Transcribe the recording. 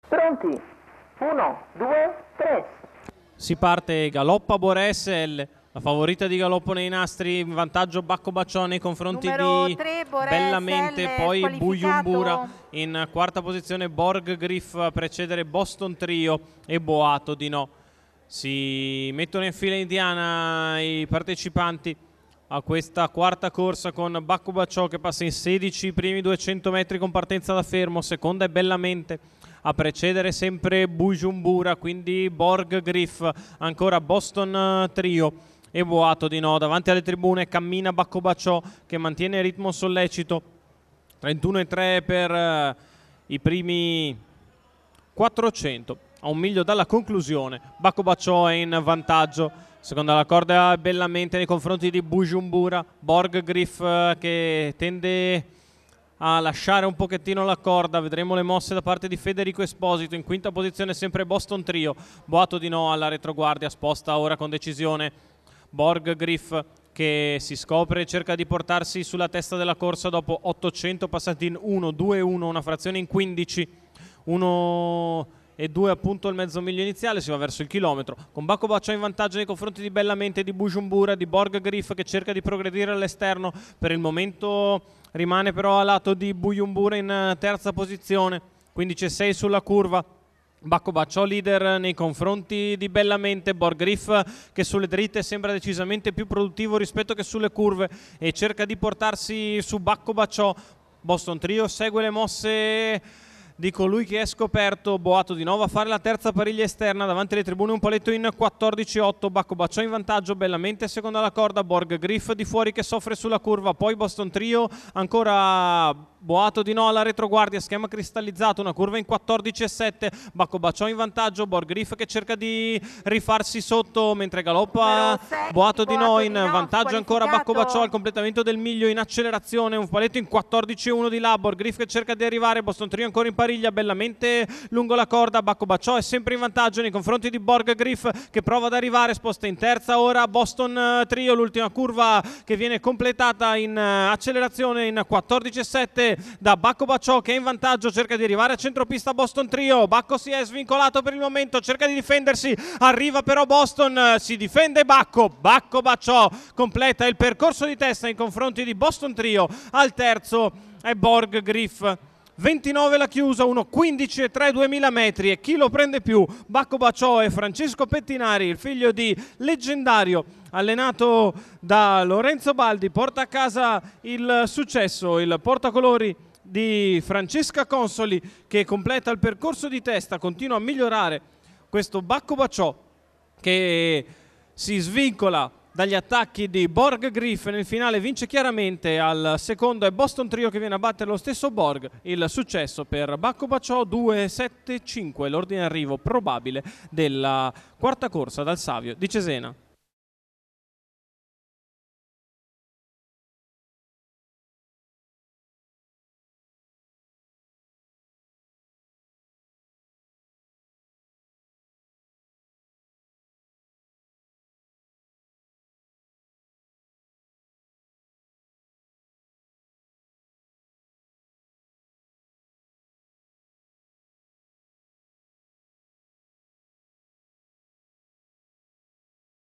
Pronti? 1, 2, 3. Si parte, galoppa Boressel, la favorita di galoppo nei nastri, in vantaggio Bacco Baciò nei confronti Numero di 3, Boressel, Bellamente, poi squalificato. Bujumbura in quarta posizione, Borg Griff a precedere Boston Trio e Boato di No. Si mettono in fila indiana i partecipanti a questa quarta corsa con Bacco Baciò che passa in 16 i primi 200 metri con partenza da fermo, seconda è Bellamente, a precedere sempre Bujumbura, quindi Borg Griff, ancora Boston Trio e Boato di No. Davanti alle tribune cammina Bacco Baciò che mantiene ritmo sollecito, 31,3 per i primi 400. A un miglio dalla conclusione Bacco Baciò è in vantaggio, seconda la corda Bellamente nei confronti di Bujumbura, Borg Griff che tende a lasciare un pochettino la corda, vedremo le mosse da parte di Federico Esposito. In quinta posizione sempre Boston Trio, Boato di No alla retroguardia, sposta ora con decisione Borg Griff che si scopre e cerca di portarsi sulla testa della corsa dopo 800 passati in 1, 2, 1, una frazione in 15, 1 e 2 appunto il mezzo miglio iniziale, si va verso il chilometro, con Bacco Baciò in vantaggio nei confronti di Bellamente, di Bujumbura, di Borg Griff che cerca di progredire all'esterno, per il momento rimane però a lato di Bujumbura in terza posizione, 15,6 sulla curva. Bacco Baciò leader nei confronti di Bellamente, Borg Griff che sulle dritte sembra decisamente più produttivo rispetto che sulle curve e cerca di portarsi su Bacco Baciò. Boston Trio segue le mosse di colui che è scoperto, Boato di nuovo a fare la terza pariglia esterna, davanti alle tribune un paletto in 14,8, Bacco Baciò in vantaggio, Bellamente seconda alla corda, Borg Griff di fuori che soffre sulla curva, poi Boston Trio, ancora Boato di No alla retroguardia, schema cristallizzato, una curva in 14,7, Bacco Baciò in vantaggio, Borg Griff che cerca di rifarsi sotto mentre galoppa, Boato di No in vantaggio ancora, Bacco Baciò al completamento del miglio in accelerazione, un paletto in 14,1 di là, Borg Griff che cerca di arrivare, Boston Trio ancora in pariglia, Bellamente lungo la corda, Bacco Baciò è sempre in vantaggio nei confronti di Borg Griff che prova ad arrivare, sposta in terza ora Boston Trio, l'ultima curva che viene completata in accelerazione in 14,7 da Bacco Baciò che è in vantaggio, cerca di arrivare a centropista Boston Trio, Bacco si è svincolato per il momento, cerca di difendersi, arriva però Boston, si difende Bacco Baciò completa il percorso di testa in confronti di Boston Trio, al terzo è Borg Griff. 29 la chiusa, 1,15,3 2000 metri e chi lo prende più? Bacco Baciò e Francesco Pettinari, il figlio di Leggendario, allenato da Lorenzo Baldi, porta a casa il successo, il portacolori di Francesca Consoli che completa il percorso di testa, continua a migliorare questo Bacco Baciò che si svincola dagli attacchi di Borg Griff, nel finale vince chiaramente, al secondo è Boston Trio che viene a battere lo stesso Borg, il successo per Bacco Baciò 2,75, l'ordine arrivo probabile della quarta corsa dal Savio di Cesena.